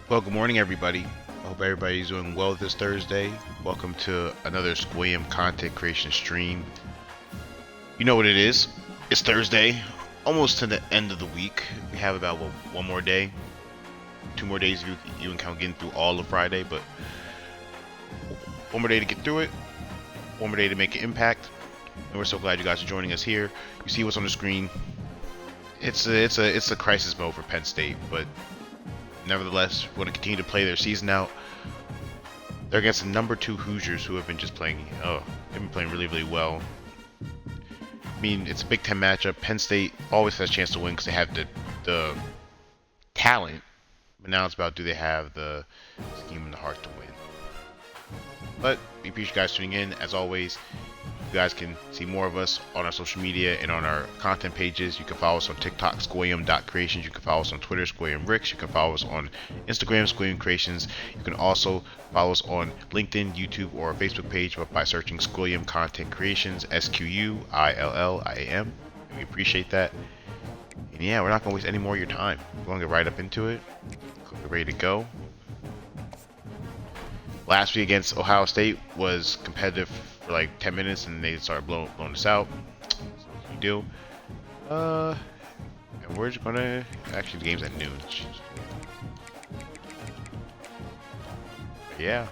Well, good morning, everybody. I hope everybody's doing well this Thursday. Welcome to another Squam content creation stream. You know what it is. It's Thursday, almost to the end of the week. We have about one more day, 2 more days if you can count getting through all of Friday, but one more day to get through it, one more day to make an impact, and we're so glad you guys are joining us here. You see what's on the screen. It's a crisis mode for Penn State, but nevertheless, we're going to continue to play their season out. They're against the number 2 Hoosiers, who have been just playing. They've been playing really, really well. I mean, it's a Big Ten matchup. Penn State always has a chance to win because they have the talent, but now it's about, do they have the scheme and the heart to win? But we appreciate you guys tuning in. As always, you guys can see more of us on our social media and on our content pages. You can follow us on TikTok, squam.creations. You can follow us on Twitter, squamricks. You can follow us on Instagram, squamcreations. You can also follow us on LinkedIn, YouTube, or our Facebook page by searching Squam Content Creations, SQUILLIAM. We appreciate that. And yeah, we're not going to waste any more of your time. We're going to get right up into it. We're ready to go. Last week against Ohio State was competitive for like 10 minutes, and they started blowing us out. So what we do. And we're just gonna, actually the game's at noon. Yeah,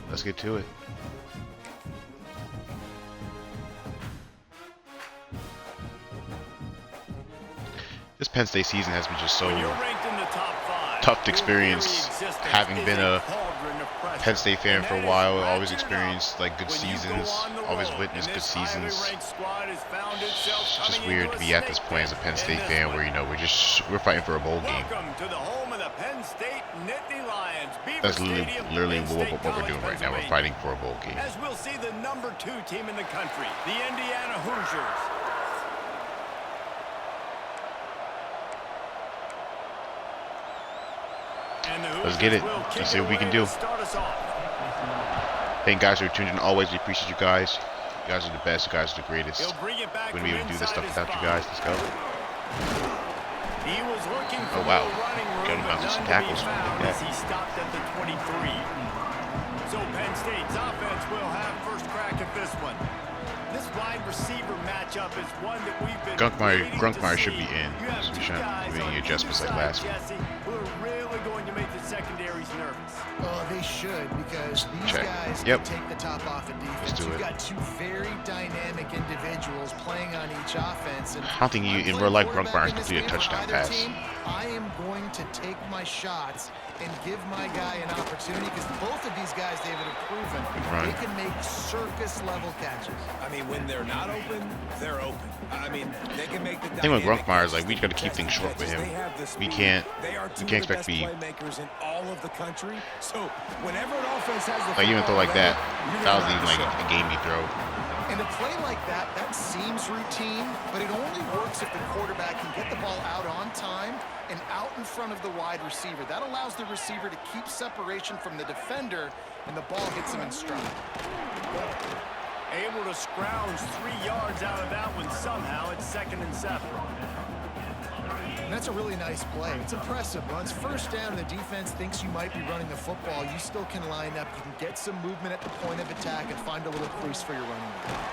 let's get to it. This Penn State season has been just so tough to experience, having been a Penn State fan for a while. Always experienced like good seasons, always witnessed good seasons. It's just weird to be at this point as a Penn State fan where, you know, we're fighting for a bowl game. That's literally what we're doing right now. We're fighting for a bowl game. As we'll see the number 2 team in the country, the Indiana Hoosiers. Let's get it. Let's see what we can do. Thank you guys for tuning in. Always, we appreciate you guys. You guys are the best. You guys are the greatest. Wouldn't be able to do this stuff without you guys. Let's go. Oh wow. Got him out to some tackles. He stopped at the 23. So Penn State's offense will have first crack at this one. This wide receiver matchup is one that we've been Grunkmeyer should be in. So we shouldn't do any adjustments like last week. Who are really going to make the secondaries nervous. Oh, they should, because these guys can take the top off of defense. You've got 2 very dynamic individuals playing on each offense. And I don't think in real life Grunkmeyer completed a touchdown pass. I am going to take my shots and give my guy an opportunity, because both of these guys, David, have proven they can make circus-level catches. I mean, when they're not open, they're open. I mean, they can make the. I think with Grunkmeyer is like, we got to keep things short with him. We can't expect to be playmakers in all of the country. So whenever an offense has the like, even throw like that was even like a gamey throw. And a play like that seems routine, but it only works if the quarterback can get the ball out on time and out in front of the wide receiver. That allows the receiver to keep separation from the defender, and the ball hits him in stride. Able to scrounge 3 yards out of that one somehow. It's 2nd and 7. And that's a really nice play. It's impressive. Once first down and the defense thinks you might be running the football, you still can line up. You can get some movement at the point of attack and find a little crease for your running back.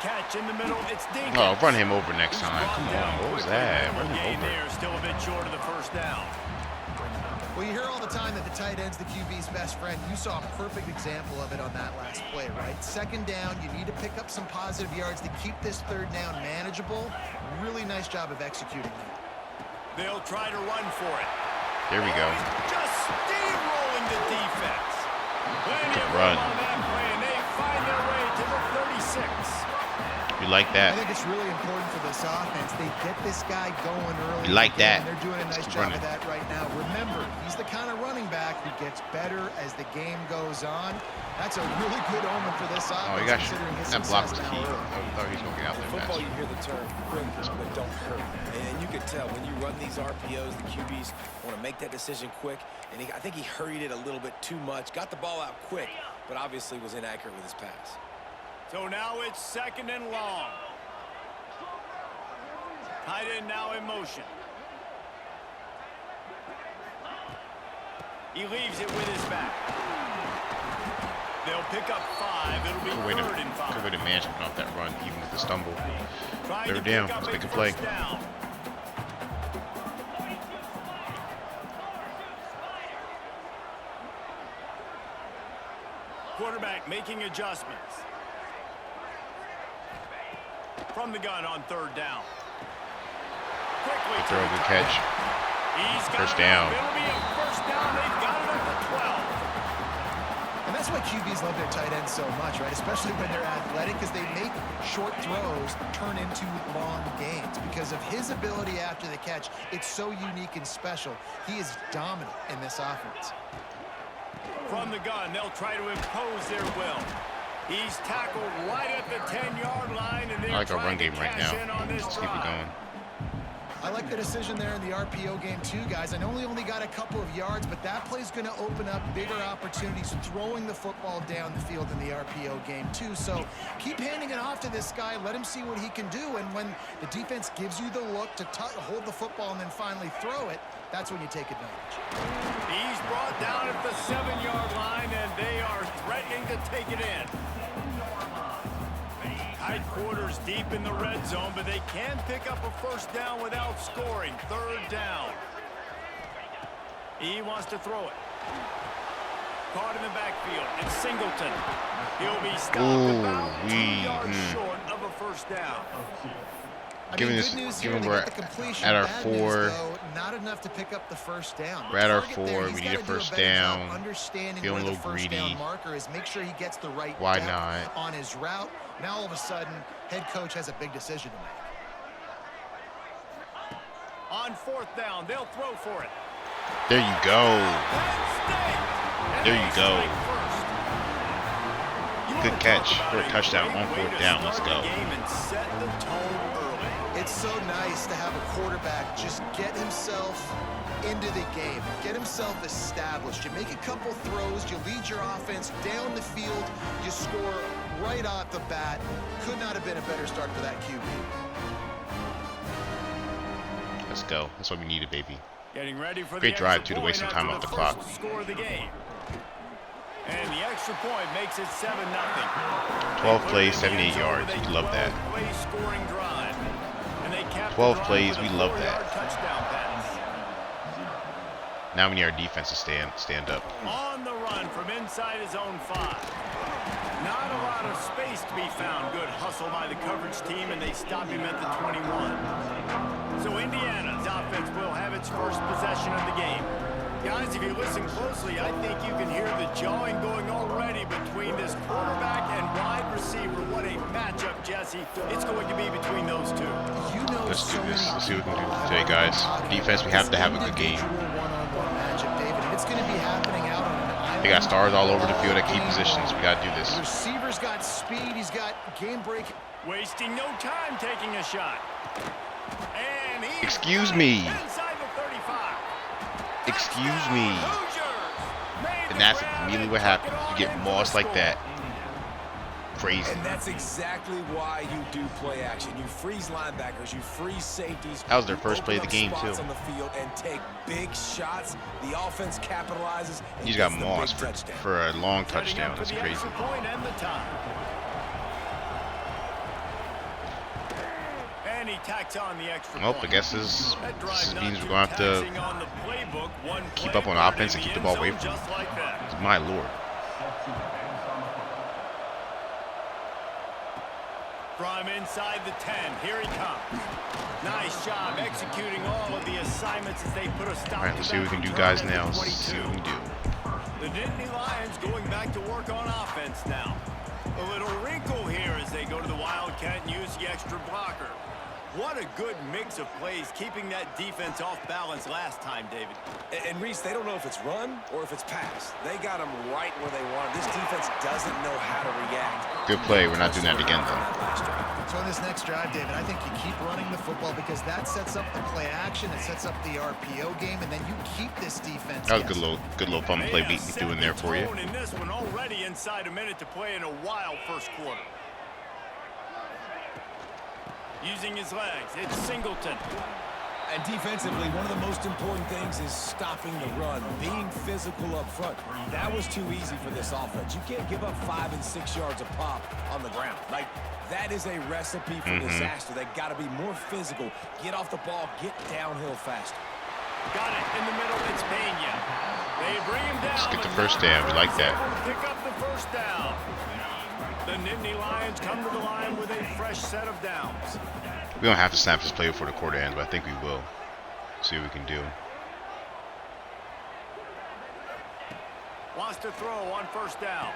Catch in the middle. It's Dinkins. Oh, run him over next time. Come on. What was that? Run him over. There, still a bit short of the first down. Well, you hear all the time that the tight end's the QB's best friend. You saw a perfect example of it on that last play, right? 2nd down, you need to pick up some positive yards to keep this 3rd down manageable. Really nice job of executing that. They'll try to run for it. There we go. Just steamrolling the defense. Plenty of run. On that play, and they find their way to the 36. We like that. I think it's really important for this offense. They get this guy going early. We like that. They're doing a nice job of that right now. Remember, he's the kind of running back who gets better as the game goes on. That's a really good omen for this offense. Oh, you got considering his that block was success key. now I thought he was going to get out there football, fast. you hear the term quick, but don't hurt. And you can tell when you run these RPOs, the QBs want to make that decision quick. And I think he hurried it a little bit too much. Got the ball out quick, but obviously was inaccurate with his pass. So now it's 2nd and long. Tight end now in motion. He leaves it with his back. They'll pick up 5. It'll be third and 5. Good way to manage coming off that run, even with the stumble. Trying They're to down. pick up Let's make a a play. first down. Quarterback making adjustments. From the gun on third down. Quickly Throw, good catch. He's got First it down. up. It'll be a first down. They've got it up to 12. And that's why QBs love their tight ends so much, right? Especially when they're athletic, because they make short throws turn into long gains. Because of his ability after the catch, it's so unique and special. He is dominant in this offense. From the gun, they'll try to impose their will. He's tackled right at the 10-yard line, and they're I like our run trying to game right cash now. in on this Let's keep it drive. going. I like the decision there in the RPO game too, guys. I know he only got a couple of yards, but that play's going to open up bigger opportunities throwing the football down the field in the RPO game too. So keep handing it off to this guy. Let him see what he can do. And when the defense gives you the look to hold the football and then finally throw it, that's when you take advantage. He's brought down at the 7-yard line, and they are threatening to take it in. Tight quarters deep in the red zone, but they can pick up a first down without scoring. Third down. He wants to throw it. Caught in the backfield. It's Singleton. He'll be stopped about 2 yards short of a first down. Given we're at our 4, not enough to pick up the first down. We're at our 4. We need a first down. Feeling a little greedy. Marker is make sure he gets the right Why depth not? on his route. Now all of a sudden, head coach has a big decision to make. On fourth down, they'll throw for it. There you go. There you go. Good catch for a touchdown on fourth down. Let's go. It's so nice to have a quarterback just get himself into the game, get himself established. You make a couple throws, you lead your offense down the field, you score right off the bat. Could not have been a better start for that QB. Let's go. That's what we needed, baby. Getting ready for Great the drive, extra too, to waste some point time after off the the clock. first score of the game. And the extra point makes it 7-0. 12 plays, 78 yards. We love that. 12 plays, we love that. Now we need our defense to stand up. On the run from inside his own 5. Not a lot of space to be found. Good hustle by the coverage team, and they stop him at the 21. So Indiana's offense will have its first possession of the game. Guys, if you listen closely, I think you can hear the jawing going already between this quarterback and wide receiver. What a matchup, Jesse. It's going to be between those two. Let's do this. Let's see what we can do today, guys. Defense, we have to have a good game. It's going to be happening out on an island. They got stars all over the field at key positions. We got to do this. The receiver's got speed. He's got game break. Wasting no time taking a shot. And he Excuse me. inside the 35. Excuse me. And that's immediately what happens. You get mossed like that. Crazy. And that's exactly why you do play action. You freeze linebackers, you freeze safeties. That was their first play of the game, too. On the field and take big shots. The offense capitalizes. You just got mossed for a long touchdown. That's crazy. And he tacks on the extra Nope, I point. guess this means we're going to have to keep up on offense and keep the ball away from him. My lord. From inside the 10, here he comes. Nice job executing all of the assignments as they put a stop. All right, let's see what we can do, guys, now. Let's see what we can do. The Nittany Lions going back to work on offense now. A little wrinkle here as they go to the Wildcat and use the extra blocker. What a good mix of plays, keeping that defense off balance last time, David. And Reese, they don't know if it's run or if it's pass. They got them right where they want them. This defense doesn't know how to react. Good play. We're not doing that again, though. So in this next drive, David, I think you keep running the football because that sets up the play action, it sets up the RPO game, and then you keep this defense. That was a good little fun play beat doing there for you. In this one already inside a minute to play in a wild first quarter. Using his legs, it's Singleton. And defensively, one of the most important things is stopping the run, being physical up front. That was too easy for this offense. You can't give up 5 and 6 yards a pop on the ground. Like, that is a recipe for disaster. They got to be more physical. Get off the ball, get downhill faster. Got it in the middle. It's Pena. They bring him down. Let's get the first down. We like that. Pick up the first down. The Nittany Lions come to the line with a fresh set of downs. We don't have to snap this play before the quarter ends, but I think we will. See what we can do. Wants to throw on first down.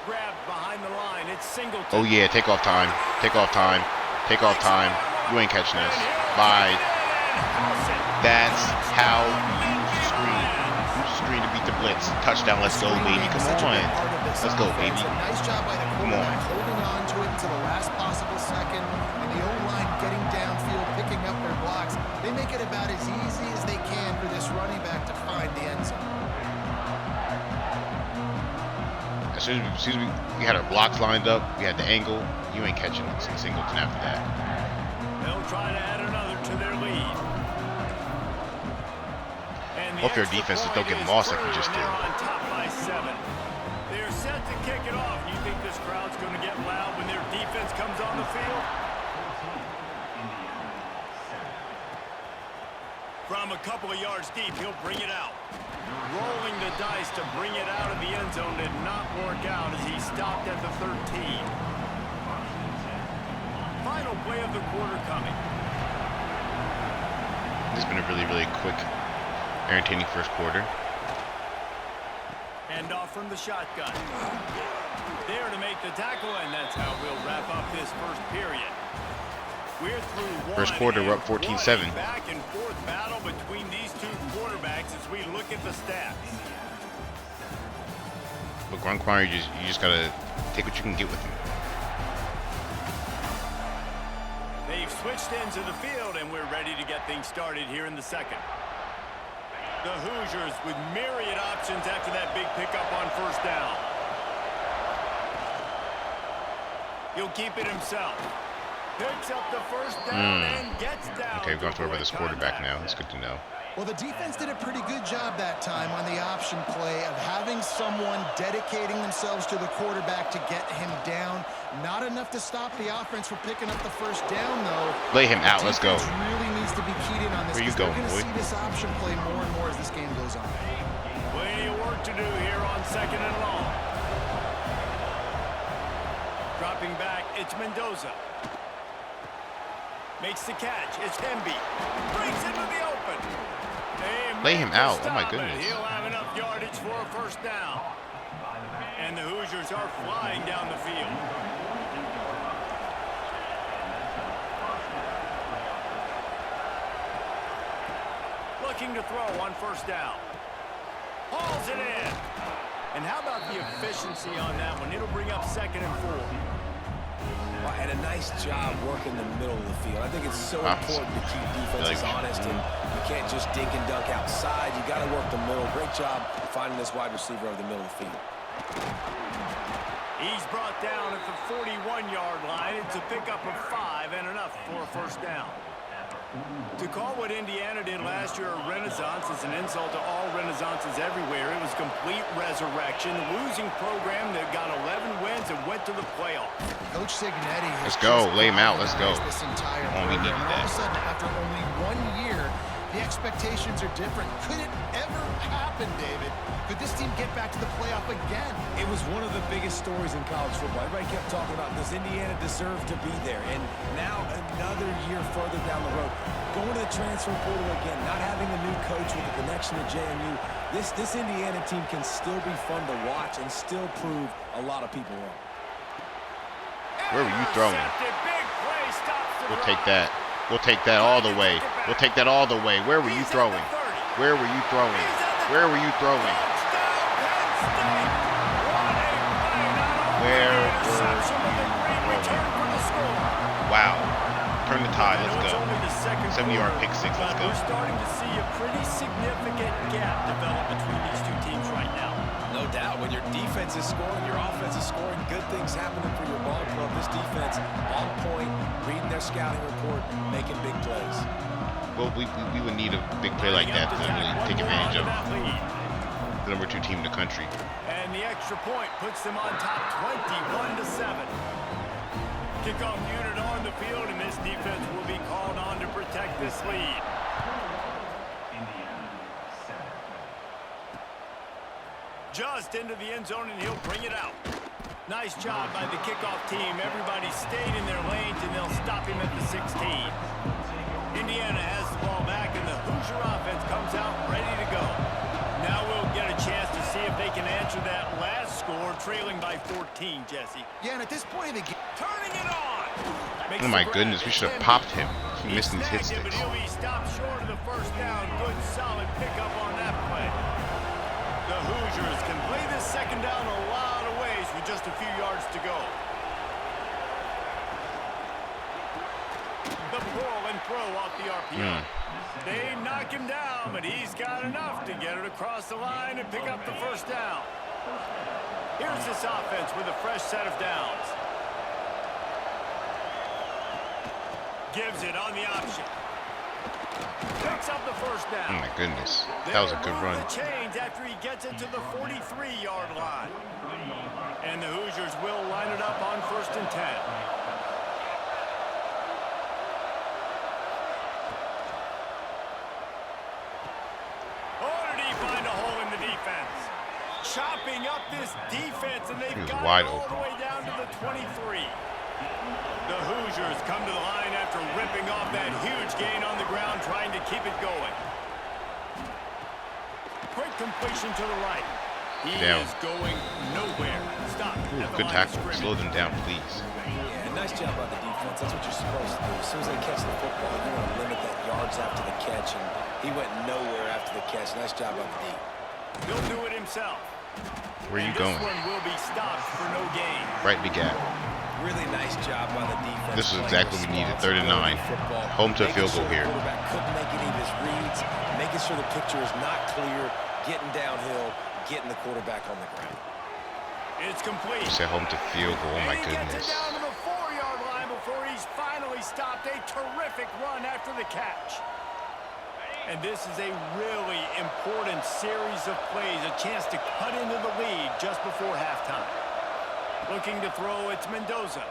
Grabbed behind the line. It's Singleton. Oh yeah, take off time. Take off time. Take off time. You ain't catching us. Bye. That's how you screen. You screen to beat the blitz. Touchdown. Let's go, baby. Come on. Let's go, baby. Nice job by the quarterback holding on to it to the last possible second, and the O-line getting downfield, picking up their blocks. They make it about as easy as they can for this running back to find the end zone. As soon as we had our blocks lined up, we had the angle. You ain't catching Singleton after that. They'll try to add another to their lead. Hope your defenses don't get lost like we just did. On top by 7. They're set to kick it off. You think this crowd's going to get loud when their defense comes on the field? From a couple of yards deep, he'll bring it out. Rolling the dice to bring it out of the end zone did not work out as he stopped at the 13. Final play of the quarter coming. This has been a really, really quick, entertaining first quarter. Hand off from the shotgun. There to make the tackle, and that's how we'll wrap up this first period. We're through First quarter, we're up 14-7. Back and forth battle between these two quarterbacks as we look at the stats. But Gronkwire, you just gotta take what you can get with him. They've switched into the field, and we're ready to get things started here in the second. The Hoosiers with myriad options after that big pickup on first down. He'll keep it himself. Picks up the first down and gets down. Okay, we don't have to worry about this quarterback now. That's good to know. Well, the defense did a pretty good job that time on the option play of having someone dedicating themselves to the quarterback to get him down. Not enough to stop the offense from picking up the first down, though. Lay him out. Let's go. Really needs to be keyed in on this. Where you going, boy? We're going to see this option play more and more as this game goes on. Plenty of work to do here on second and long. Dropping back, it's Mendoza. Makes the catch. It's Hemby. Breaks into the open. Lay him out. Oh my goodness. He'll have enough yardage for a first down. And the Hoosiers are flying down the field. Looking to throw on first down. Hauls it in. And how about the efficiency on that one? It'll bring up 2nd and 4. Well, and a nice job working the middle of the field. I think it's so important to keep defenses honest, and you can't just dink and dunk outside. You got to work the middle. Great job finding this wide receiver over the middle of the field. He's brought down at the 41-yard line. It's a pickup of 5 and enough for a first down. To call what Indiana did last year a renaissance is an insult to all renaissances everywhere. It was complete resurrection. A losing program that got 11 wins and went to the playoffs. Coach Signetti. Let's go. Lay him out. Let's go. This entire Oh, we needed program. All that. of a sudden, after only 1 year, the expectations are different. Could it ever happen, David? Could this team get back to the playoff again? It was one of the biggest stories in college football. Everybody kept talking about, does Indiana deserve to be there? And now another year further down the road, going to the transfer portal again, not having a new coach with a connection to JMU, this Indiana team can still be fun to watch and still prove a lot of people wrong. Where were you throwing? We'll take that. We'll take that all the way. We'll take that all the way. Where were you throwing? Where were you throwing? Where were you throwing? Where were you throwing? Wow. Turn the tide. Let's go. 70-yard pick six. Let's go. We're starting to see a pretty significant gap develop between these two teams right now. No doubt. When your defense is scoring, your offense is scoring, good things happening for your ball club. This defense on point, reading their scouting report, making big plays. well, we would need a big play like that to really take advantage of the number 2 team in the country. And the extra point puts them on top 21-7. Kickoff unit on the field, and this defense will be called on to protect this lead. Just into the end zone, and he'll bring it out. Nice job by the kickoff team. Everybody stayed in their lanes, and they'll stop him at the 16. Indiana has the ball back, and the Hoosier offense comes out ready to go. Now we'll get a chance to see if they can answer that last score, trailing by 14, Jesse. Yeah, and at this point of the game, turning it on. Oh my goodness, we should have popped him. He missed these hit sticks. He'll be stopped short of the first down. Good, solid pickup on that play. The Hoosiers can play this second down a lot of ways with just a few yards to go. The pull and throw off the RPO. They knock him down, but he's got enough to get it across the line and pick up the first down. Here's this offense with a fresh set of downs. Gives it on the option. Picks up the first down. Oh my goodness, that was a good run. The change after he gets it to the 43-yard line. And the Hoosiers will line it up on 1st and 10. Chopping up this defense, and they've got wide it all open. the way down to the 23. The Hoosiers come to the line after ripping off that huge gain on the ground, trying to keep it going. Quick completion to the right. He is going nowhere. Stop. Ooh, good tackle. Slow them down, please. Yeah, nice job by the defense. That's what you're supposed to do. As soon as they catch the football, you want to limit that yards after the catch, and he went nowhere after the catch. Nice job by the D. He'll do it himself. Where are you going? This one will be stopped for no gain. Right in the gap. Really nice job by the defense. This is exactly what we needed. 3rd and 9. Home to a field goal here. The quarterback couldn't make any of his reads, making sure the picture is not clear, getting downhill, getting the quarterback on the ground. It's complete. You said home to field goal. Oh my He gets goodness. it down to the 4-yard line before he's finally stopped. A terrific run after the catch. And this is a really important series of plays, a chance to cut into the lead just before halftime. Looking to throw, it's Mendoza.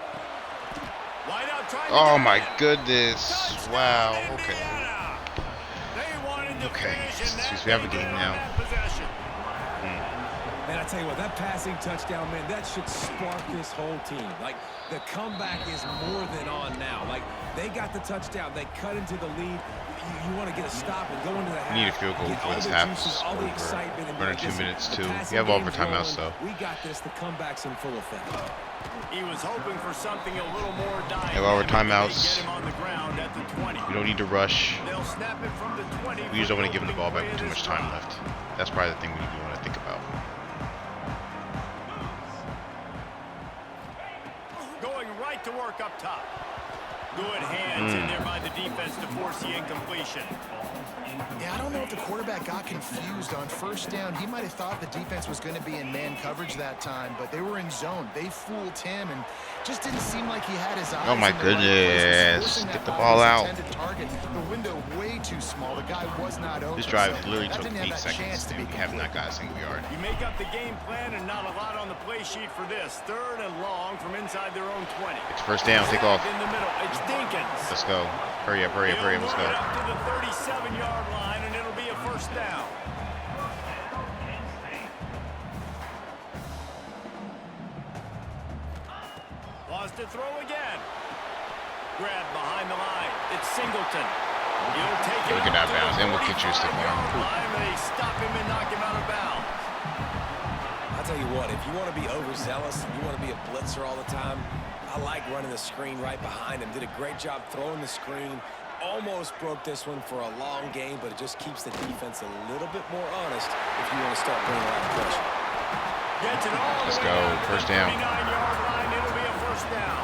Wide out trying to Oh get my in. goodness. Touchdown, Wow. Okay. Indiana. They wanted to Okay. finish, and Since we have a game now. Possession. Man, I tell you what, that passing touchdown, man, that should spark this whole team. Like, the comeback is more than on now. Like, they got the touchdown. They cut into the lead. You want to get a stop and go into the half. We need a field goal get before all this the half juices, is all the over. excitement. And Running like, 2 listen, minutes, the too. passing We have game's overtime out, rolling. so. We got this. The comeback's in full effect. He was hoping for something a little more dynamic. Have our They timeouts. get him on the ground at the 20. We don't need to rush. They'll snap it from the 20. We just don't want to give them the ball back with with too much time left. That's probably the thing we want to think about. Going right to work up top. Good hands in there by the defense to force the incompletion. yeah, I don't know if the quarterback got confused on 1st down. He might have thought the defense was going to be in man coverage that time, but they were in zone. They fooled him and just didn't seem like he had his eyes. Oh my in the right places, goodness. forcing that Get the ball ball to his out. intended target. The window way too small. The guy was not open. This drive so literally that took didn't have 8 that chance seconds, to and be we have not complete. got a single yard. You make up the game plan and not a lot on the play sheet for this. 3rd and long from inside their own 20. It's 1st down. Take off. In the middle, it's Dinkins. Let's go. Hurry up, hurry up, hurry up. Let's He'll go. move it up to the 37-yard line, and it'll be a 1st down. Wants to throw again. Grabbed behind the line. It's Singleton. He'll take it. We'll get out of bounds, and we'll get you a stick on. They stop him and knock him out of bounds. I'll tell you what, if you want to be overzealous and you want to be a blitzer all the time, I like running the screen right behind him. Did a great job throwing the screen. Almost broke this one for a long game, but it just keeps the defense a little bit more honest if you want to start bringing a lot of pressure. Gets it all the Let's way go. down to the 1st down. 39-yard line. It'll be a 1st down.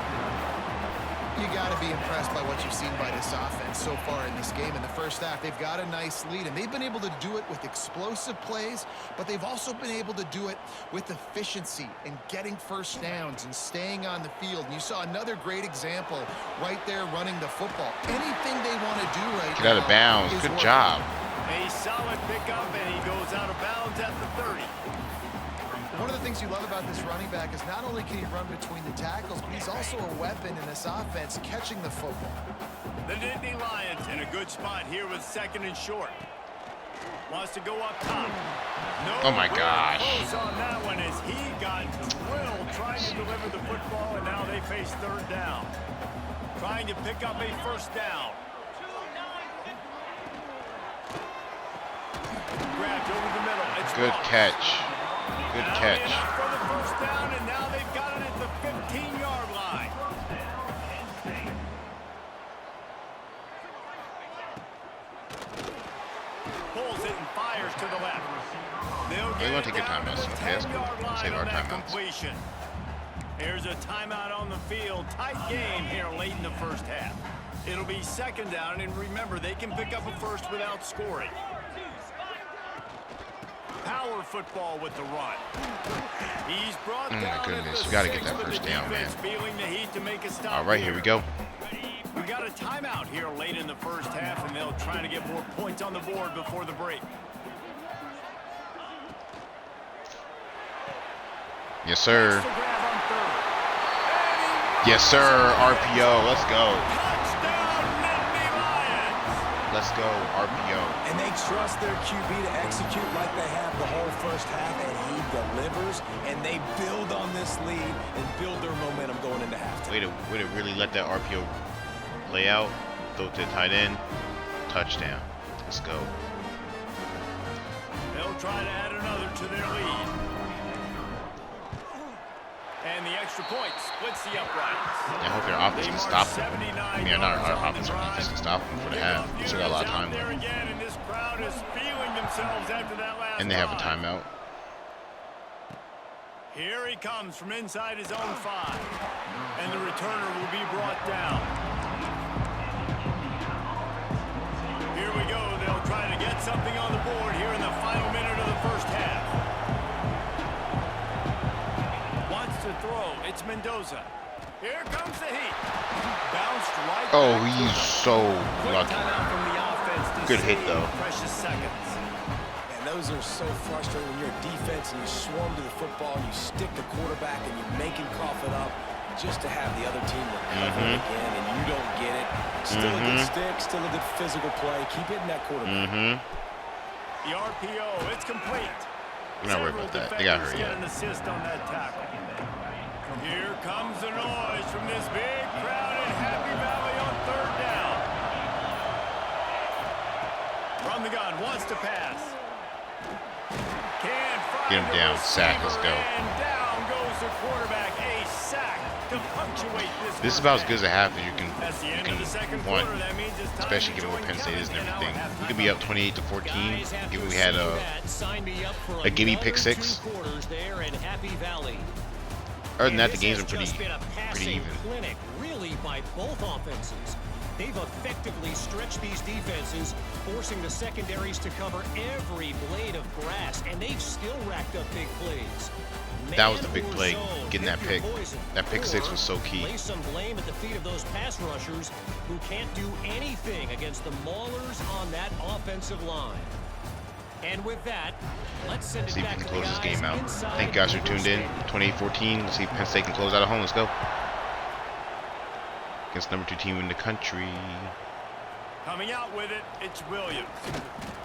You got to be impressed by what you've seen by this offense so far in this game. In the first half, they've got a nice lead, and they've been able to do it with explosive plays, but they've also been able to do it with efficiency and getting first downs and staying on the field. And you saw another great example right there running the football. Anything they want to do right now. Get out of bounds. Good job. A solid pickup, and he goes out of bounds at the 30. One of the things you love about this running back is not only can he run between the tackles, but he's also a weapon in this offense catching the football. The Nittany Lions in a good spot here with 2nd and short. Wants to go up top. No, Oh my gosh. close on that one as he got drilled trying to deliver the football, and now they face 3rd down. Trying to pick up a 1st down. Grabbed over the middle. It's Good Ross. catch. Good Now catch. enough for the 1st down, and now they've got it at the 15-yard line. Pulls it and fires to the left. They'll They get want it to take a down timeout, to so the okay, that's cool. 10-yard line Save our on that timeouts. completion. Here's a timeout on the field. Tight game here late in the first half. It'll be 2nd down, and remember, they can pick up a first without scoring. Power football with the run. He's brought Oh my down goodness, at the you gotta get 6, that but first the down, defense man. feeling the heat to make a stop. All right, here we go. We got a timeout here late in the first half, and they'll try to get more points on the board before the break. Yes, sir. Next to grab on 3rd. Yes, sir. RPO. Let's go. Touchdown, Nittany Lions! Let's go. RPO. And they trust their QB to execute like they have the whole first half, and he delivers, and they build on this lead and build their momentum going into halftime. Way to really let that RPO play out. Throw it to the tight end. Touchdown. Let's go. They'll try to add another to their lead. And the extra point splits the uprights. I hope their offense can stop them. I mean, not our offense, our defense can stop them for the half. We still got a lot of time There left. again, and this crowd is feeling themselves after that last And they have a drive. timeout. Here he comes from inside his own 5. And the returner will be brought down. Here we go. They'll try to get something on the board here in the final minute of the first half. Wants to throw. It's Mendoza. Here comes the heat. Bounced right Oh, back to he's them. so Quick lucky. timeout from the offense to Good hit, save though. precious seconds. And those are so frustrating when you're a defense and you swarm to the football and you stick the quarterback and you make him cough it up just to have the other team recover again and you don't get it. Still a good stick, still a good physical play. Keep hitting that quarterback. The RPO, it's complete. We're not worried about that. They got her Get yet. an assist on that tackle. Here comes the noise from this big crowd in Happy Valley on 3rd down. From the gun, wants to pass. Can't find Get him the down, sack, let's receiver, go. And down goes the quarterback. A sack to punctuate this. This is first about as half. good as a half as you That's the end of the second can want, quarter. That means it's time especially to given what join Penn State is and Kevin now everything. at We could be up 28-14, given we had a gimme pick 6. Other than that, the games are pretty even. Clinic, really, by both offenses. They've effectively stretched these defenses, forcing the secondaries to cover every blade of grass, and they've still racked up big plays. That was the big Man or play, zone, getting that pick pick. your poison. That pick 6 Or was so key. Lay some blame at the feet of those pass rushers who can't do anything against the maulers on that offensive line. And with that, let's send it See if we back can to close the this guys game out. inside Thank you guys for Hoosier tuned in. Stadium. 28-14. Let's see if Penn State can close out at home. Let's go. Against number 2 team in the country. Coming out with it, it's Williams.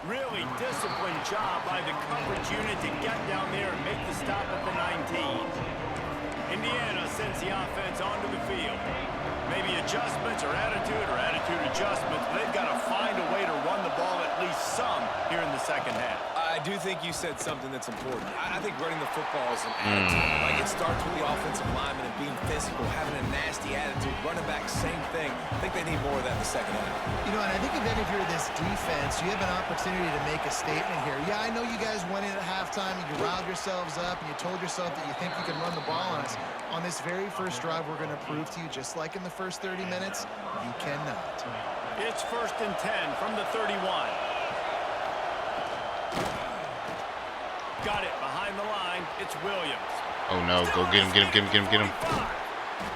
Really disciplined job by the coverage unit to get down there and make the stop at the 19. Indiana sends the offense onto the field. Maybe adjustments or attitude adjustments, but they've got to find a way to run the ball at least some here in the second half. I do think you said something that's important. I think running the football is an attitude. Like, it starts with the offensive lineman and being physical, having a nasty attitude. Running back, same thing. I think they need more of that in the second half. You know, and I think if any of you're this defense, you have an opportunity to make a statement here. Yeah, I know you guys went in at halftime and you riled yourselves up and you told yourself that you think you can run the ball on us. On this very first drive, we're going to prove to you, just like in the first 30 minutes, you cannot. It's 1st and 10 from the 31. Got it behind the line. It's Williams. Oh no, go get him, get him, get him, get him, get him.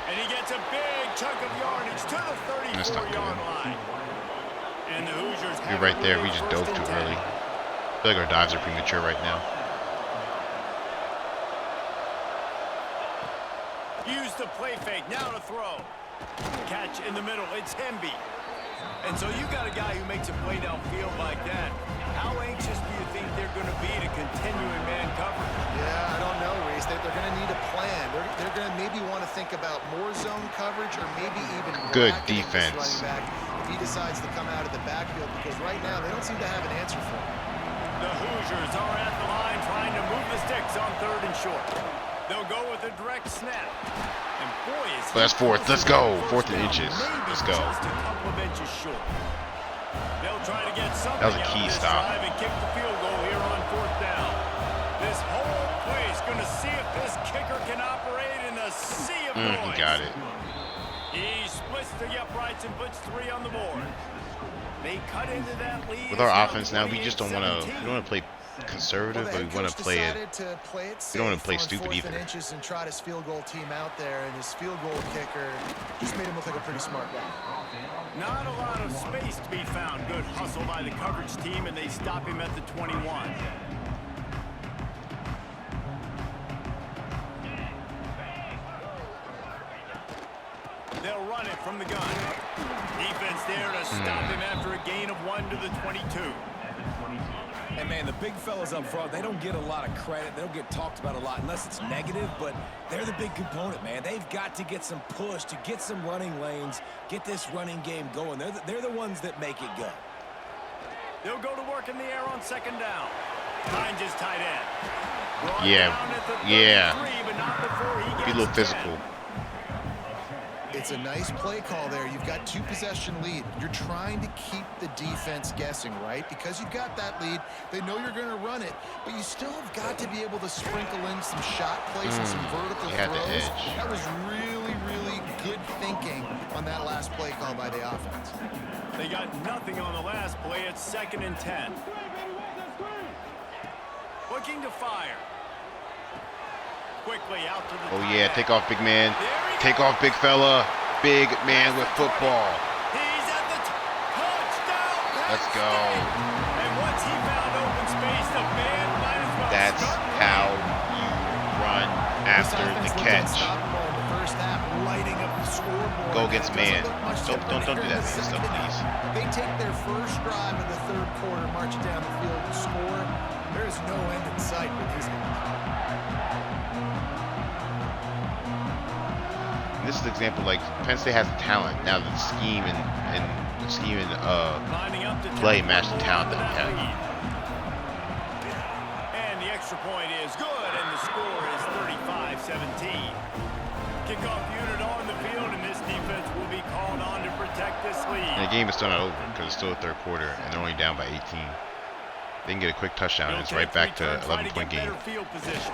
And he gets a big chunk of yardage to the 34-yard line. And the Hoosiers You're right there. We just dove too early. I feel like our dives are premature right now. Use the play fake. Now to throw. Catch in the middle. It's Hemby. And so you got a guy who makes a play downfield like that. How anxious do you think they're going to be to continue in man coverage? Yeah, I don't know, Reese. They're going to need a plan. They're going to maybe want to think about more zone coverage or maybe even good bracketing this defense running back if he decides to come out of the backfield, because right now they don't seem to have an answer for him. The Hoosiers are at the line trying to move the sticks on 3rd and short. They'll go with a direct snap. And boy, is Well, that's 4th. Let's go. 4th and inches. Let's go. Just a couple of inches short. They'll try to get something That was a out key of this stop. drive and kick the field goal here on 4th down. This whole play is going to see if this kicker can operate in a sea of noise. He got it. He splits the uprights and puts 3 on the board. They cut into that lead. With our offense now, we just don't want to. We don't want to play conservative, but we want to play it. We don't want to play stupid either. Inches and trot his field goal team out there, and his field goal kicker just made him look like a pretty smart guy. Not a lot of space to be found. Good hustle by the coverage team, and they stop him at the 21. They'll run it from the gun. Defense there to stop him after a gain of 1 to the 22. And, man, the big fellas up front, they don't get a lot of credit. They don't get talked about a lot unless it's negative, but they're the big component, man. They've got to get some push, to get some running lanes, get this running game going. They're the ones that make it go. They'll go to work in the air on 2nd down. Finds his tight end. Brought Yeah. down at the 33, but not before he Be gets a little 10. physical. It's a nice play call there. You've got 2-possession lead. You're trying to keep the defense guessing, right? Because you've got that lead, they know you're going to run it, but you still have got to be able to sprinkle in some shot plays and some vertical He had the throws. edge. That was really, really good thinking on that last play call by the offense. They got nothing on the last play. It's 2nd and 10. Looking to fire. Quickly out to the Oh tight yeah, end. take off, big man. There he Take goes. off, big fella. Big man with football. He's at the touchdown. Penn Let's go. State. And once he found open space, the man might as well That's start how running. you run after the catch. Unstoppable in the first half, lighting up the scoreboard. Go against It doesn't man. look much Don't different do here in that, the man. Stuff, second half. please. They take their first drive in the 3rd quarter, march it down the field and score. There is no end in sight with these guys. This is an example, like, Penn State has the talent. Now the scheme and Lining up to play take match the one talent more that we for have. lead. And the extra point is good, and the score is 35-17. Kickoff unit on the field, and this defense will be called on to protect this lead. And the game is still not over because it's still the 3rd quarter and they're only down by 18. They can get a quick touchdown and it's right back to 11-point game. Better field position.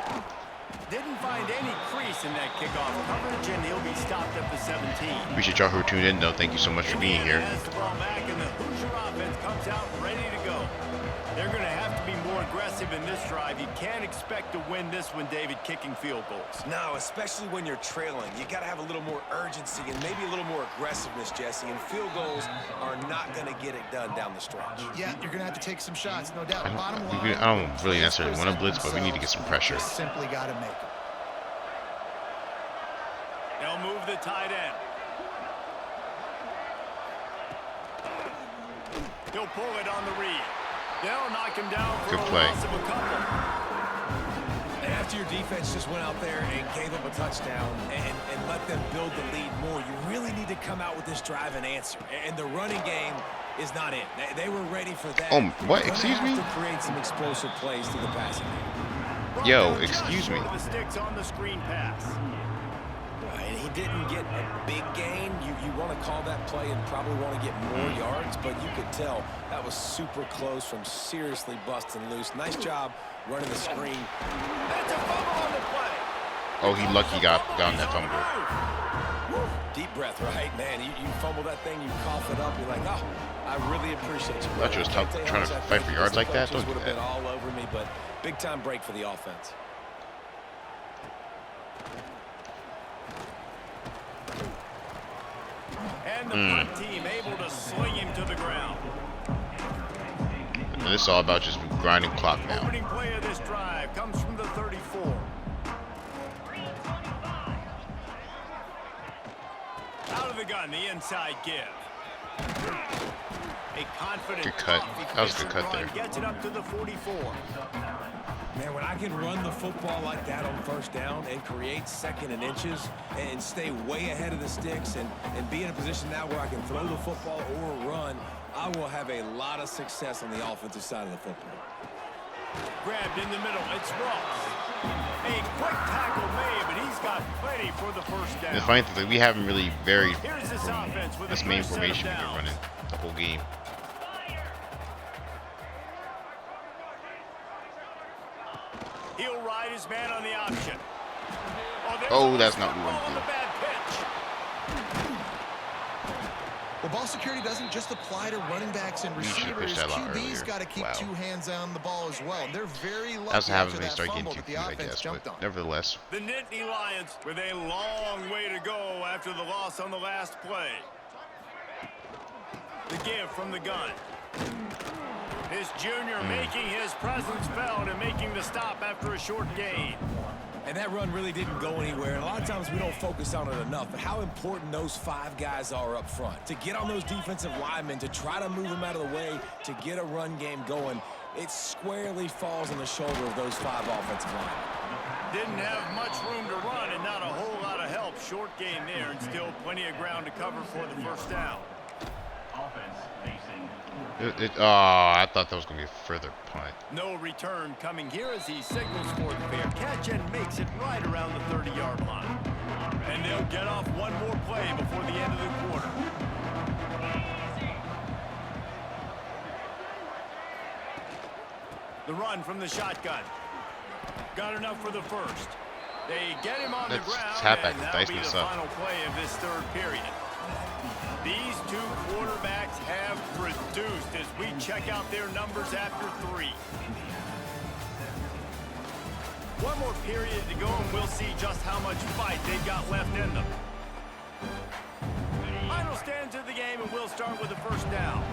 Didn't find any crease in that kickoff coverage, and he'll be stopped at the 17. Appreciate y'all who tuned in, though. Thank you so much for being Indiana here. has the ball back, and the Hoosier offense comes out ready to go. They're going to have to be more aggressive in this drive. You can't expect to win this one, David, kicking field goals. No, especially when you're trailing. You got to have a little more urgency and maybe a little more aggressiveness, Jesse. And field goals are not going to get it done down the stretch. Yeah, you're going to have to take some shots, no doubt. I Bottom don't line, really necessarily want to blitz, but we need to get some pressure. Just simply got to make it. They'll move the tight end. He'll pull it on the read. They'll knock him down for Good a play. loss of a couple. And after your defense just went out there and gave up a touchdown and let them build the lead more, you really need to come out with this drive and answer. And the running game is not it. They were ready for that. Oh, what? Gonna Excuse have me? to create some explosive plays through the passing game. Yo, excuse me. The sticks on the screen pass. And he didn't get a big gain. You want to call that play and probably want to get more yards, but you could tell that was super close from seriously busting loose. Nice job running the screen. That's a fumble on the play. Oh, he lucky got down that fumble. Deep breath, right? Man, you fumble that thing, you cough it up, you're like, oh, I really appreciate you. Thought you was tough trying to fight for yards like that. Don't do would have been that. all over me, but big time break for the offense. And the punt team able to sling him to the ground. And it's all about just grinding clock now. Opening play of this drive comes from the 34. Out of the gun, the inside give. A confident, Good cut. That was a good cut run there. gets it up to the 44. Man, when I can run the football like that on first down and create second and inches and stay way ahead of the sticks and be in a position now where I can throw the football or run, I will have a lot of success on the offensive side of the football. Grabbed in the middle, it's Ross. A quick tackle made, but he's got plenty for the first down. And the funny thing is, we haven't really varied Here's this offense with this a main first set of formation we've been downs. running the whole game. He'll ride his man on the option. Oh, that's not what we want to on do. the bad pitch. Well, ball security doesn't just apply to running backs and You should have receivers. pitched that a lot QB's earlier. got to keep Wow. two hands on the ball as well. They're very lucky That's what happens after when they that start getting fumble too that the cute, I offense guess. jumped But on. nevertheless, The Nittany Lions with a long way to go after the loss on the last play. The give from the gun. This junior making his presence felt and making the stop after a short gain. And that run really didn't go anywhere. And a lot of times we don't focus on it enough, but how important those five guys are up front. To get on those defensive linemen, to try to move them out of the way, to get a run game going, it squarely falls on the shoulder of those five offensive linemen. Didn't have much room to run and not a whole lot of help. Short gain there and still plenty of ground to cover for the first down. I thought that was going to be a further punt. No return coming here as he signals for the fair catch and makes it right around the 30-yard line. And they'll get off one more play before the end of the quarter. The run from the shotgun. Got enough for the first. They get him on the Let's ground, tap back and and that'll dice be the this up. final play of this third period. These two quarterbacks have produced as we check out their numbers after 3. One more period to go, and we'll see just how much fight they've got left in them. Final stands of the game, and we'll start with the first down.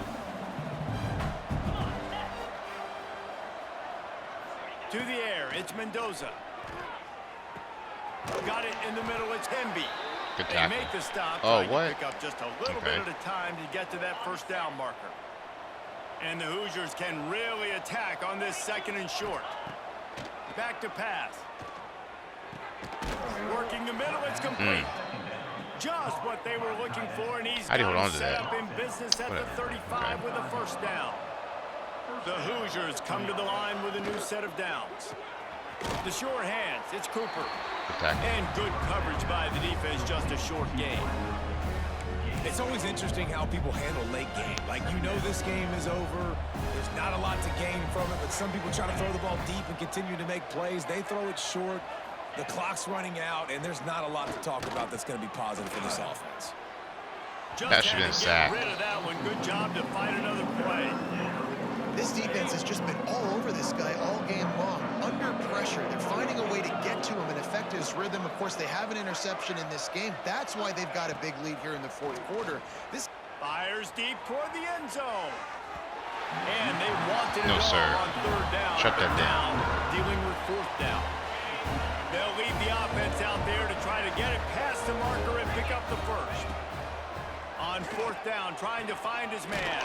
To the air, it's Mendoza. Got it in the middle, it's Hemby. Good They tackle. make the stop, Oh, trying what? to pick up just a little Okay. bit at a time to get to that first down marker. And the Hoosiers can really attack on this second and short. Back to pass. Working the middle, it's complete. Just what they were looking for, and he's How do you got hold on him to set that? up in business at Whatever. the 35 with a first down. The Hoosiers come to the line with a new set of downs. The short hands, it's Cooper. Good tackle. And good coverage by the defense, just a short gain. It's always interesting how people handle late game. Like, you know this game is over. There's not a lot to gain from it, but some people try to throw the ball deep and continue to make plays. They throw it short. The clock's running out, and there's not a lot to talk about that's going to be positive for this offense. Just That should've had been to sacked. get rid of that one. Good job to fight another play. This defense has just been all over this guy all game long. Under pressure, they're finding a way to get to him and affect his rhythm. Of course, they have an interception in this game. That's why they've got a big lead here in the fourth quarter. This Fires deep toward the end zone. And they wanted it No, all sir. on third down. Shut that but down. now dealing with fourth down. They'll leave the offense out there to try to get it past the marker and pick up the first. On fourth down, trying to find his man.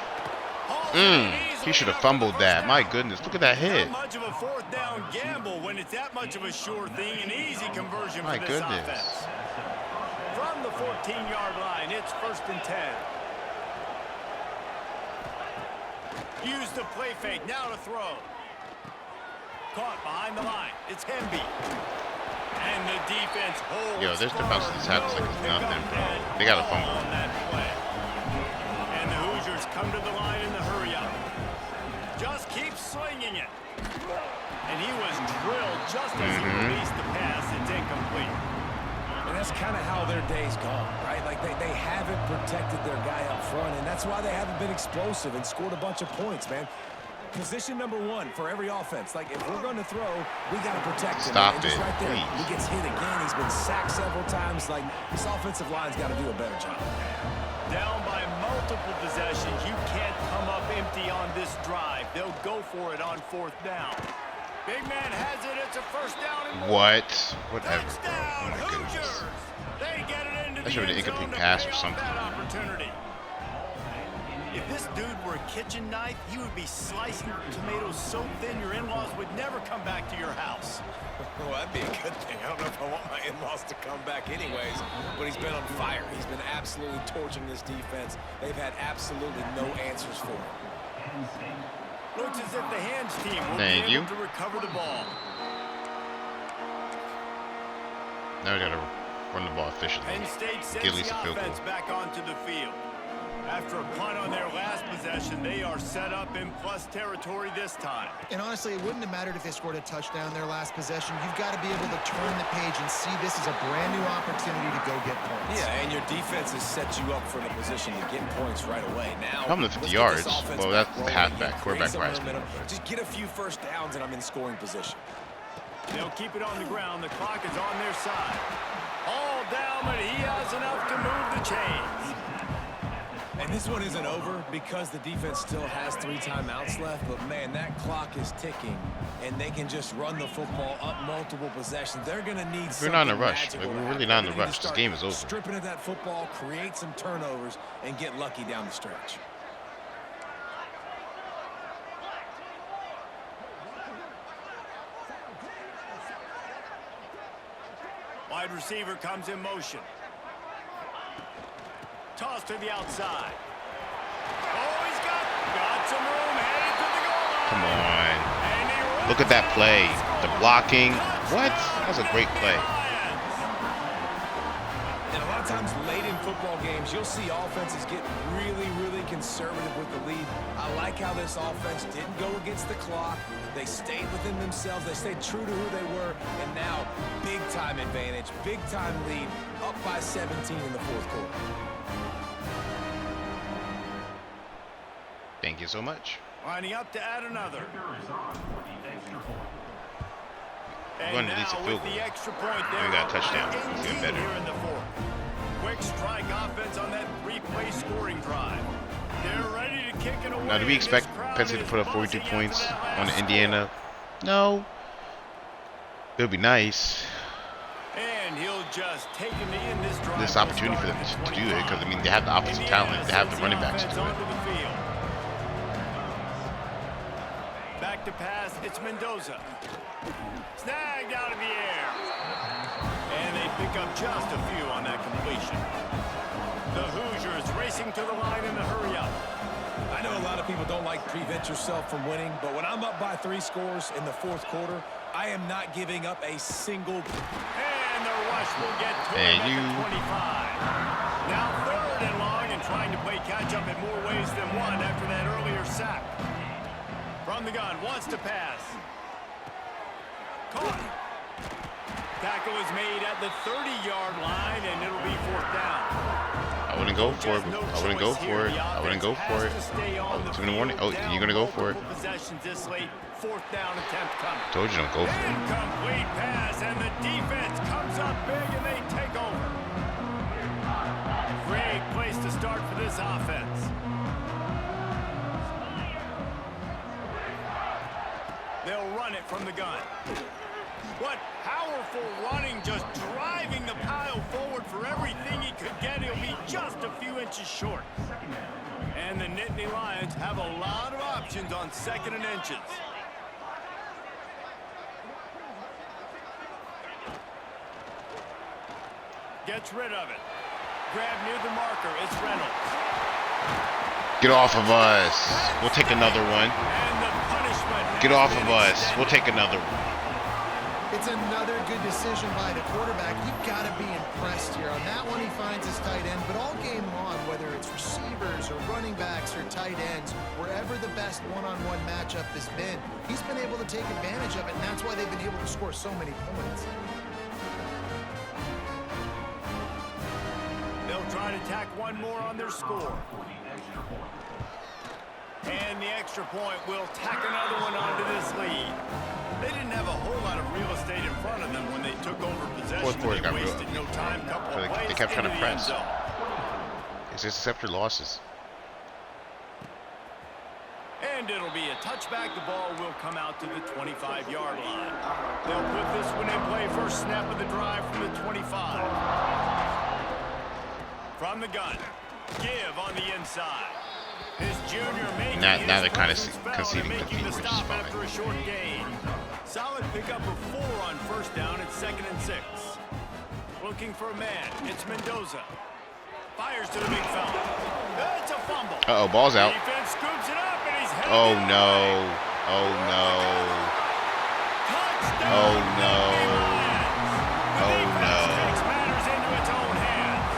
He should have fumbled that. My goodness, look at that hit. Not much of a fourth down gamble when it's that much of a sure thing. An easy conversion My for this goodness. offense. From the 14-yard line, it's 1st and 10. Use the play fake. Now to throw. Caught behind the line. It's Hemby. And the defense holds. Yo, there's the bounce this happens like it's nothing, bro. They got a fumble. On that play. And the Hoosiers come to the line in the hurry up. Just keep slinging it. And he was drilled just as he released the pass. It's incomplete. And that's kind of how their day's gone, right? Like they haven't protected their guy up front, and that's why they haven't been explosive and scored a bunch of points, man. Position number one for every offense. Like, if we're going to throw, we got to protect him. Stop and just it, right there, please. he gets hit again. He's been sacked several times. Like, this offensive line's got to do a better job. Down by multiple possessions. You can't come up empty on this drive. They'll go for it on 4th down. Big man has it. It's a first down and more. What? Whatever, bro. Touchdown, Oh my goodness. Hoosiers. They get it into That the should be an end zone incomplete to pass pay or off something. that opportunity. If this dude were a kitchen knife, he would be slicing tomatoes so thin your in-laws would never come back to your house. Well, that'd be a good thing. I don't know if I want my in-laws to come back anyways, but he's been on fire. He's been absolutely torching this defense. They've had absolutely no answers for him. Looks as if the hands team will Thank be you. able to recover the ball. Now we gotta run the ball efficiently. Penn State Get sends at least the a field goal. offense back onto the field. After a punt on their last possession, they are set up in plus territory this time. And honestly, it wouldn't have mattered if they scored a touchdown their last possession. You've got to be able to turn the page and see this as a brand new opportunity to go get points. Yeah, and your defense has set you up for the position to get points right away. Now, Coming to 50 let's get this yards. offense Well, back that's the rolling halfback, again, quarterback create some rise. momentum. Just get a few first downs, and I'm in scoring position. They'll keep it on the ground. The clock is on their side. All down, but he has enough to move the chains. And this one isn't over because the defense still has 3 timeouts left. But, man, that clock is ticking, and they can just run the football up multiple possessions. They're going to need We're not in a something rush. magical Like, to we're really happen. not in a They need to rush. This start game is over. Stripping at that football, create some turnovers, and get lucky down the stretch. Wide receiver comes in motion. Toss to the outside. Oh, he's got some room headed to the goal line. Come on. And he Look at that play. The blocking. What? That was a great play. And a lot of times late in football games, you'll see offenses get really, really conservative with the lead. I like how this offense didn't go against the clock. They stayed within themselves. They stayed true to who they were. And now, big-time advantage, big-time lead, up by 17 in the 4th quarter. Thank you so much. Lining up to add another. We're And going to need some now field with goal. the extra point there. We got a touchdown. It's Indeed getting better. here in the 4th. Quick strike offense on that 3-play scoring drive. They're ready to kick it away. Now, do we expect This crowd Penn State to is put up 42 buzzing points after that on last Indiana? No. It would be nice. And he'll just take him in this drive. This opportunity for them to do it because, I mean, they have the offensive talent. They have the running backs to do it. Back to pass, it's Mendoza. Snagged out of the air. And they pick up just a few on that completion. The Hoosiers racing to the line in the hurry up. I know a lot of people don't like prevent yourself from winning, but when I'm up by 3 scores in the 4th quarter, I am not giving up a single. And the rush will get to And him you- at the 25. Now 3rd and long and trying to play catch-up in more ways than one after that earlier sack. From the gun, wants to pass. Caught. Tackle is made at the 30-yard line, and it'll be 4th down. I wouldn't go for it. Just no I wouldn't go choice for here. it. The I wouldn't go offense for it. has to stay on Oh, the 2 in the morning. field, Oh, down you're going to go for it. multiple possessions this late. 4th down attempt coming. Told you don't go for it. Incomplete pass, and the defense comes up big, and they take over. Great place to start for this offense. They'll run it from the gun. What powerful running, just driving the pile forward for everything he could get. He'll be just a few inches short. And the Nittany Lions have a lot of options on 2nd and inches. Gets rid of it. Grab near the marker. It's Reynolds. Get off of us. We'll take another one. And the punishment Get has off been of us. extended. We'll take another one. It's another good decision by the quarterback. You've got to be impressed here. On that one, he finds his tight end, but all game long, whether it's receivers or running backs or tight ends, wherever the best one-on-one matchup has been, he's been able to take advantage of it, and that's why they've been able to score so many points. They'll try to tack one more on their score. And the extra point will tack another one onto this lead. They didn't have a whole lot of real estate in front of them when they took over possession. Fourth quarter They got real. wasted no time. Couple of They plays kept trying to into the end press. zone. It's just accept your losses. And it'll be a touchback. The ball will come out to the 25-yard line. They'll put this one in play. First snap of the drive from the 25. From the gun. Give on the inside. His junior making Now his they're kind of personal foul conceding and the making feet, the which is stop fine. after a short gain. Solid pickup of 4 on first down. It's 2nd and 6. Looking for a man. It's Mendoza. Fires to the big fella. It's a fumble. Uh-oh, ball's out. Defense scoops it up and he's headed Oh, in no. away. Oh, no. Touchdown, Oh, no. The Oh, defense no. takes matters into its own hands.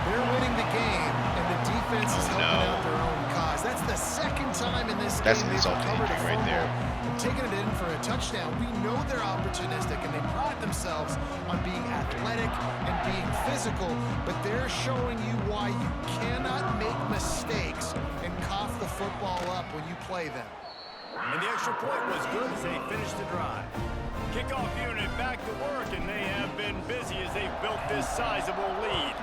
They're winning the game, and the defense is Oh, helping no. out their own cause. That's the second time in this That's game an they've insult to recovered a injury right fumble there. and taken it in for a touchdown. We know they're opportunistic, and they pride themselves on being athletic and being physical, but they're showing you why you cannot make mistakes and cough the football up when you play them. And the extra point was good as they finished the drive. Kickoff unit back to work, and they have been busy as they've built this sizable lead.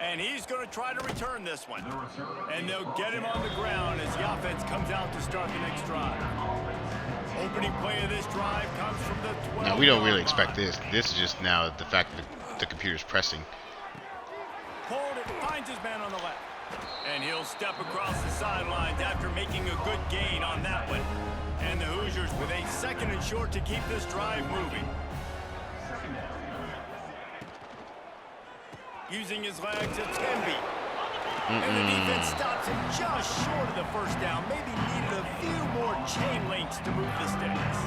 And he's going to try to return this one. And they'll get him on the ground as the offense comes out to start the next drive. Opening play of this drive comes from the 12. Now, we don't really expect this. This is just now the fact that the computer's pressing. Pulled it, finds his man on the left. And he'll step across the sidelines after making a good gain on that one. And the Hoosiers with a 2nd and short to keep this drive moving. Using his legs, it's Temby. And the defense stops him just short of the first down. Maybe needed a few more chain links to move the sticks.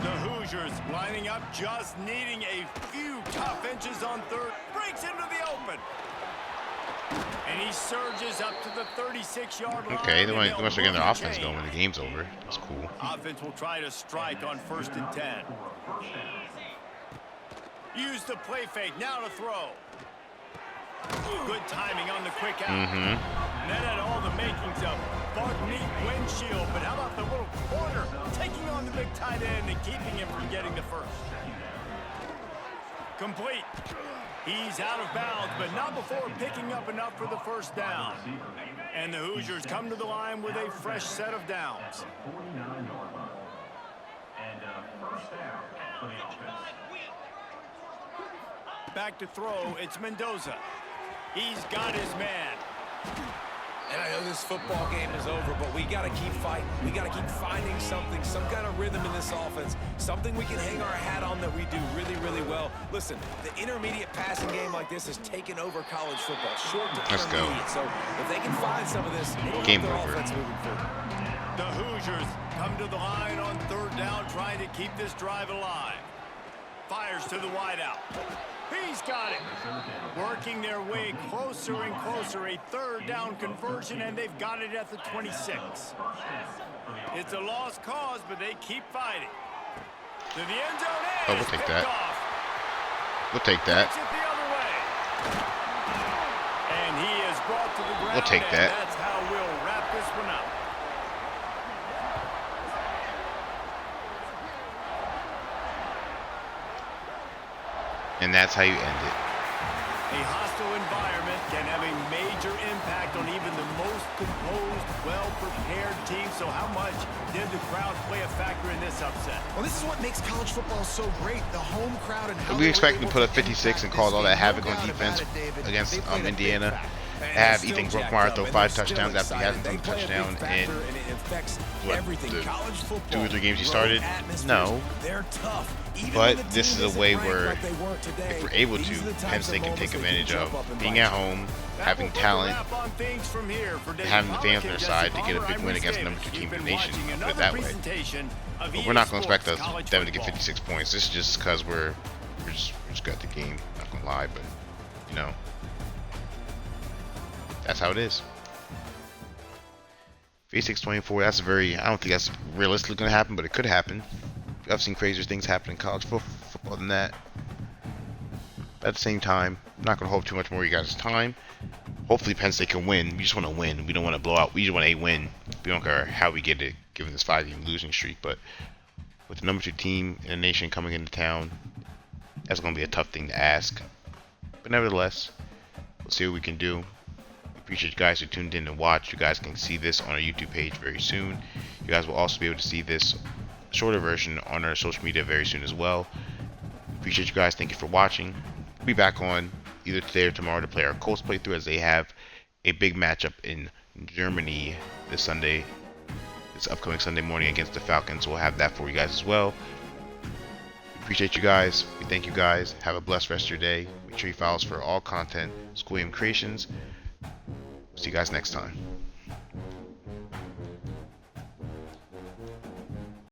The Hoosiers lining up, just needing a few tough inches on third. Breaks into the open. And he surges up to the 36-yard line. Okay, they and must they'll be getting their move the offense chain. going when the game's over. That's cool. Offense will try to strike on 1st and 10. Use the play fake, now to throw. Good timing on the quick out. That had all the makings of Bart Meat windshield, but how about the little corner taking on the big tight end and keeping him from getting the first? Complete. He's out of bounds, but not before picking up enough for the first down. And the Hoosiers come to the line with a fresh set of downs. Back to throw, it's Mendoza. He's got his man. And I know this football game is over, but we got to keep fighting. We got to keep finding something, some kind of rhythm in this offense, something we can hang our hat on that we do really, really well. Listen, the intermediate passing game like this has taken over college football, short to Let's go. intermediate. So if they can find some of this, it'll Game help their over. offense moving forward. The Hoosiers come to the line on 3rd down, trying to keep this drive alive. Fires to the wideout. He's got it. Working their way closer and closer. A 3rd down conversion, and they've got it at the 26. It's a lost cause, but they keep fighting. To the end zone. Oh, we'll take that. We'll take that. Takes it the other way. And he is brought to the ground. We'll take and that. That's how we'll wrap this one up. And that's how you end it. A hostile environment can have a major impact on even the most composed, well-prepared team. So how much did the crowd play a factor in this upset? Well, this is what makes college football so great, the home crowd and how We they were expect them to able put up impact 56 and this cause all that game. No havoc on doubt defense about it, David. against They played a big Indiana. factor. have Ethan Brookmeyer throw 5 touchdowns after he hasn't thrown a touchdown in what, the 2 or 3 games he started? No. But this is a way where if we're able to, Penn State can take advantage of being at home, having talent, and having the fans on their side to get a big win against the number 2 team in the nation. I'll put it that way. But we're not going to expect them to get 56 points. This is just because we're just got the game. Not going to lie, but you know, that's how it is. 56-24. That's I don't think that's realistically going to happen, but it could happen. I've seen crazier things happen in college football than that. But at the same time, I'm not going to hold too much more of you guys' time. Hopefully Penn State can win. We just want to win. We don't want to blow out. We just want a win. We don't care how we get it, given this 5-game losing streak. But with the number 2 team in the nation coming into town, that's going to be a tough thing to ask. But nevertheless, we'll see what we can do. Appreciate you guys who tuned in and watched. You guys can see this on our YouTube page very soon. You guys will also be able to see this shorter version on our social media very soon as well. Appreciate you guys. Thank you for watching. We'll be back on either today or tomorrow to play our Colts playthrough, as they have a big matchup in Germany this upcoming Sunday morning against the Falcons. We'll have that for you guys as well. Appreciate you guys. We thank you guys. Have a blessed rest of your day. Make sure you follow us for all content. Squam Creations. See you guys next time.